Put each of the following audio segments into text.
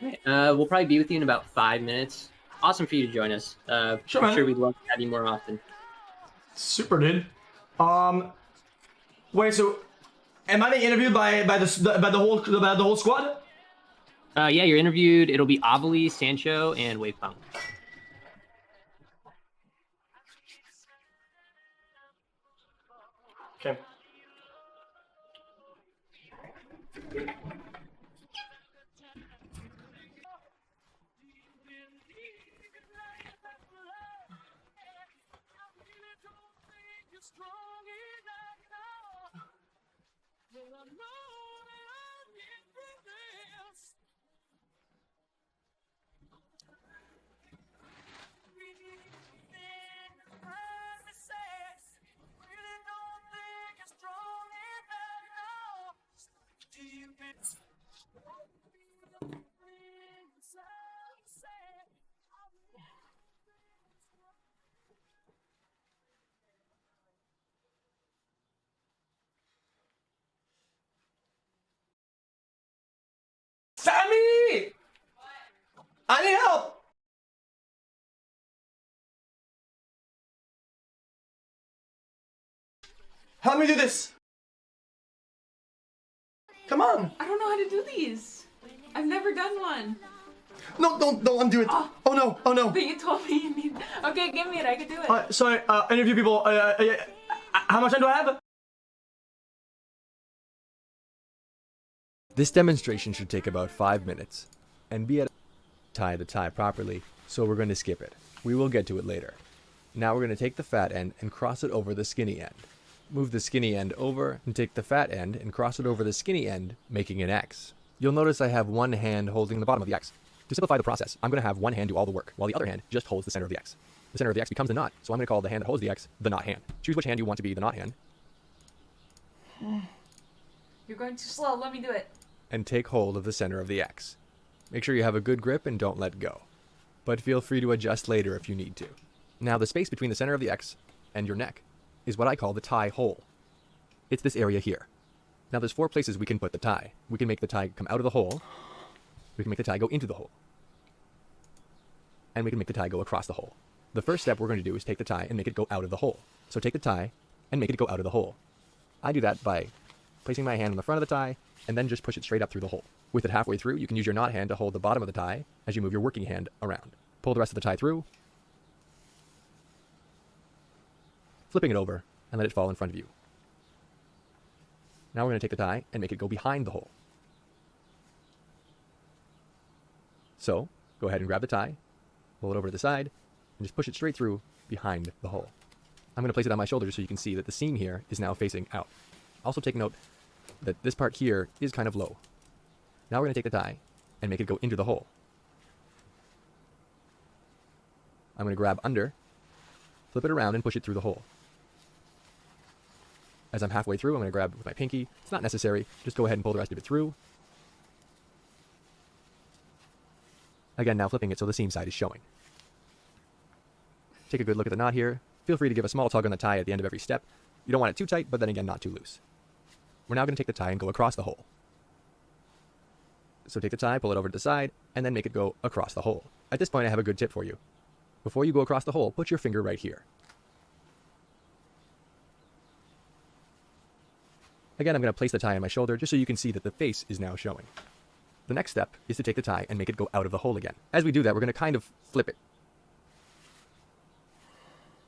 Right. We'll probably be with you in about 5 minutes. Awesome for you to join us. Sure, I'm man. sure we'd love to have you more often. Super, dude. Wait. So, am I being interviewed by the whole squad? Yeah, you're interviewed. It'll be Avali, Sancho, and Wavepunk. Okay. Sammy! I need help! Help me do this! Come on! I don't know how to do these. I've never done one. No, don't undo it! Oh no, oh no! But you told me you need... Okay, give me it, I can do it. Sorry, interview people, how much time do I have? This demonstration should take about 5 minutes, and be able to tie the tie properly, so we're going to skip it. We will get to it later. Now we're going to take the fat end and cross it over the skinny end. Move the skinny end over and take the fat end and cross it over the skinny end, making an X. You'll notice I have one hand holding the bottom of the X. To simplify the process, I'm going to have one hand do all the work, while the other hand just holds the center of the X. The center of the X becomes the knot, so I'm going to call the hand that holds the X the knot hand. Choose which hand you want to be the knot hand, You're going too slow, let me do it. and take hold of the center of the X. Make sure you have a good grip and don't let go. But feel free to adjust later if you need to. Now the space between the center of the X and your neck is what I call the tie hole. It's this area here. Now there's 4 places we can put the tie. We can make the tie come out of the hole, we can make the tie go into the hole, and we can make the tie go across the hole. The first step we're going to do is take the tie and make it go out of the hole. So take the tie and make it go out of the hole. I do that by placing my hand on the front of the tie and then just push it straight up through the hole. With it halfway through, you can use your knot hand to hold the bottom of the tie as you move your working hand around. Pull the rest of the tie through, flipping it over, and let it fall in front of you. Now we're going to take the tie and make it go behind the hole. So, go ahead and grab the tie, pull it over to the side, and just push it straight through behind the hole. I'm going to place it on my shoulder so you can see that the seam here is now facing out. Also take note that this part here is kind of low. Now we're going to take the tie and make it go into the hole. I'm going to grab under, flip it around, and push it through the hole. As I'm halfway through, I'm going to grab with my pinky. It's not necessary. Just go ahead and pull the rest of it through. Again, now flipping it so the seam side is showing. Take a good look at the knot here. Feel free to give a small tug on the tie at the end of every step. You don't want it too tight, but then again, not too loose. We're now going to take the tie and go across the hole. So take the tie, pull it over to the side, and then make it go across the hole. At this point, I have a good tip for you. Before you go across the hole, put your finger right here. Again, I'm going to place the tie on my shoulder just so you can see that the face is now showing. The next step is to take the tie and make it go out of the hole again. As we do that, we're going to kind of flip it.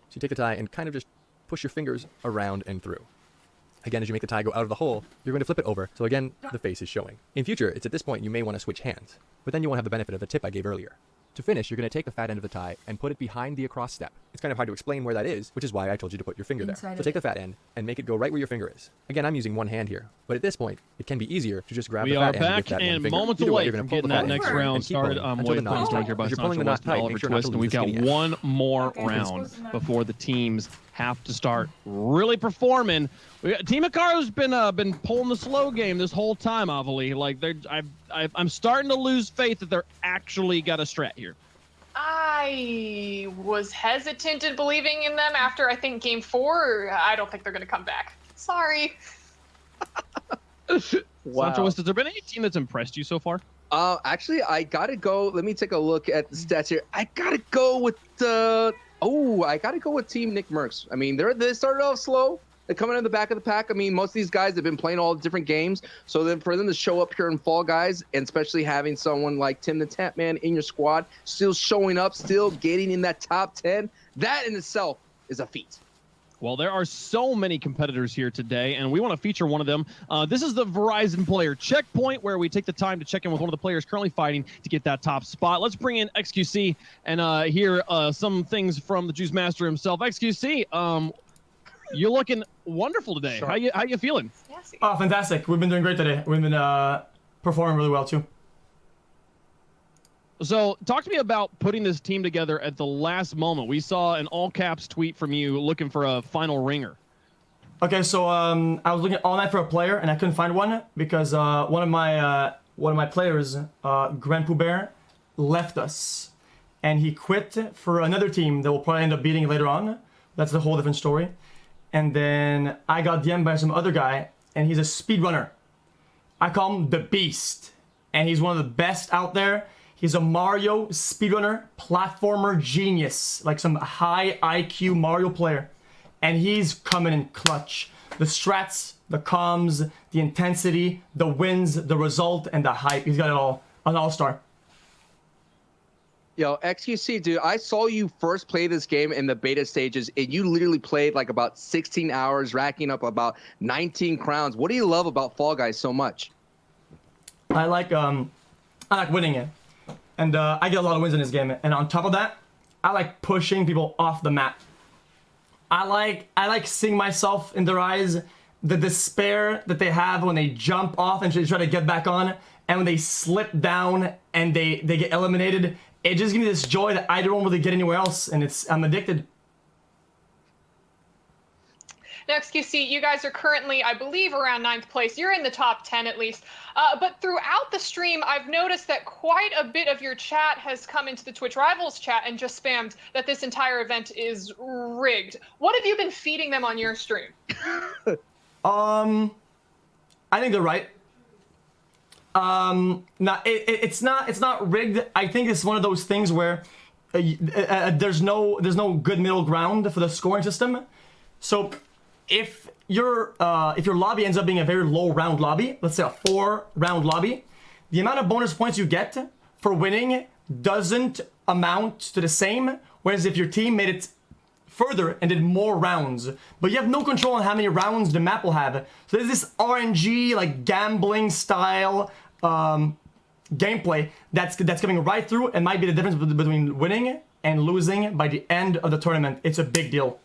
So you take the tie and kind of just push your fingers around and through. Again, as you make the tie go out of the hole, you're going to flip it over, so again, the face is showing. In future, it's at this point you may want to switch hands, but then you won't have the benefit of the tip I gave earlier. To finish, you're going to take the fat end of the tie and put it behind the across step. It's kind of hard to explain where that is, which is why I told you to put your finger there. So take the fat end and make it go right where your finger is. Again, I'm using one hand here, but at this point, it can be easier to just grab the fat end with that one finger. We are back and moments away from getting that next round started. I'm waiting for this one here by Sancho West and Oliver Twist, and we've got one more round before the teams have to start really performing. Team Hikaru's been pulling the slow game this whole time, Avali. Like I'm starting to lose faith that they're actually got a strat here. I was hesitant in believing in them after I think game 4. I don't think they're going to come back. Sorry. Wow. Sancho West, has there been any team that's impressed you so far? Actually, I gotta go. Let me take a look at the stats here. I gotta go with I gotta go with Team Nick Merckx. I mean, they started off slow. They're coming in the back of the pack. I mean, most of these guys have been playing all different games. So then for them to show up here in Fall Guys, and especially having someone like Tim the Tap Man in your squad, still showing up, still getting in that top 10, that in itself is a feat. Well, there are so many competitors here today, and we want to feature one of them. This is the Verizon Player Checkpoint, where we take the time to check in with one of the players currently fighting to get that top spot. Let's bring in xQc and hear some things from the Juice Master himself. xQc, you're looking wonderful today. Sure. How you feeling? Oh, fantastic. We've been doing great today. We've been performing really well, too. So talk to me about putting this team together at the last moment. We saw an all caps tweet from you looking for a final ringer. Okay, so I was looking all night for a player and I couldn't find one because one of my players, Grand Pooh Bear, left us, and he quit for another team that we'll probably end up beating later on. That's a whole different story. And then I got DM'd by some other guy, and he's a speedrunner. I call him the Beast, and he's one of the best out there. He's a Mario speedrunner, platformer genius, like some high IQ Mario player. And he's coming in clutch. The strats, the comms, the intensity, the wins, the result, and the hype. He's got it all. An all-star. Yo, xQc, dude, I saw you first play this game in the beta stages, and you literally played like about 16 hours, racking up about 19 crowns. What do you love about Fall Guys so much? I like winning it. And I get a lot of wins in this game. And on top of that, I like pushing people off the map. I like seeing myself in their eyes, the despair that they have when they jump off and try to get back on, and when they slip down and they get eliminated. It just gives me this joy that I don't really get anywhere else, and I'm addicted. Now, xQc, you guys are currently, I believe, around 9th place. You're in the top 10 at least. But throughout the stream, I've noticed that quite a bit of your chat has come into the Twitch Rivals chat and just spammed that this entire event is rigged. What have you been feeding them on your stream? I think they're right. It's not rigged. I think it's one of those things where there's no good middle ground for the scoring system. So if your lobby ends up being a very low round lobby, let's say a 4-round lobby, the amount of bonus points you get for winning doesn't amount to the same. Whereas if your team made it further and did more rounds, but you have no control on how many rounds the map will have. So there's this RNG, like gambling style gameplay that's coming right through, and might be the difference between winning and losing by the end of the tournament. It's a big deal.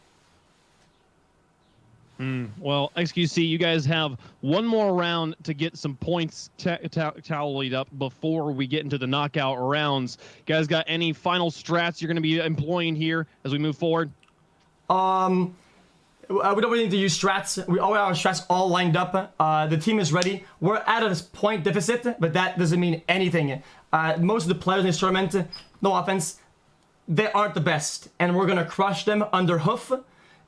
Well, xQc, you guys have one more round to get some points tallied up before we get into the knockout rounds. You guys got any final strats you're going to be employing here as we move forward? We don't really need to use strats. We all have our strats all lined up. The team is ready. We're at a point deficit, but that doesn't mean anything. Most of the players in this tournament, no offense, they aren't the best, and we're gonna crush them under hoof.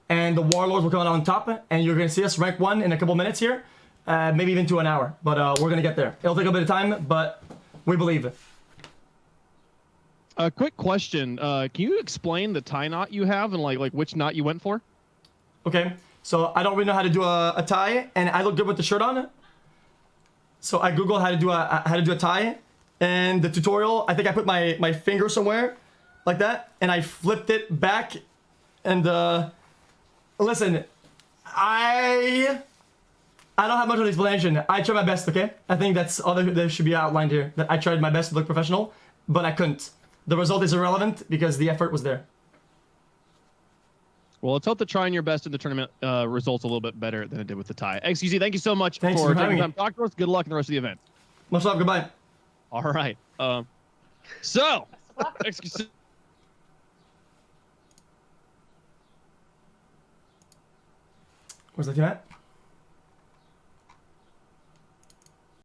And the Warlords will come out on top, and you're gonna see us rank 1 in a couple minutes here, maybe even to an hour. But we're gonna get there. It'll take a bit of time, but we believe. A quick question: can you explain the tie knot you have and like which knot you went for? Okay, so I don't really know how to do a tie, and I look good with the shirt on. So I googled how to do a tie, and the tutorial, I think I put my finger somewhere like that, and I flipped it back, and listen, I don't have much of an explanation. I tried my best, okay? I think that's all that should be outlined here. That I tried my best to look professional, but I couldn't. The result is irrelevant because the effort was there. Well, let's hope that trying your best in the tournament results a little bit better than it did with the tie. xQc, thank you so much for taking time to talk to us. Good luck in the rest of the event. Much love. Goodbye. All right. So, xQc. Where's the team at?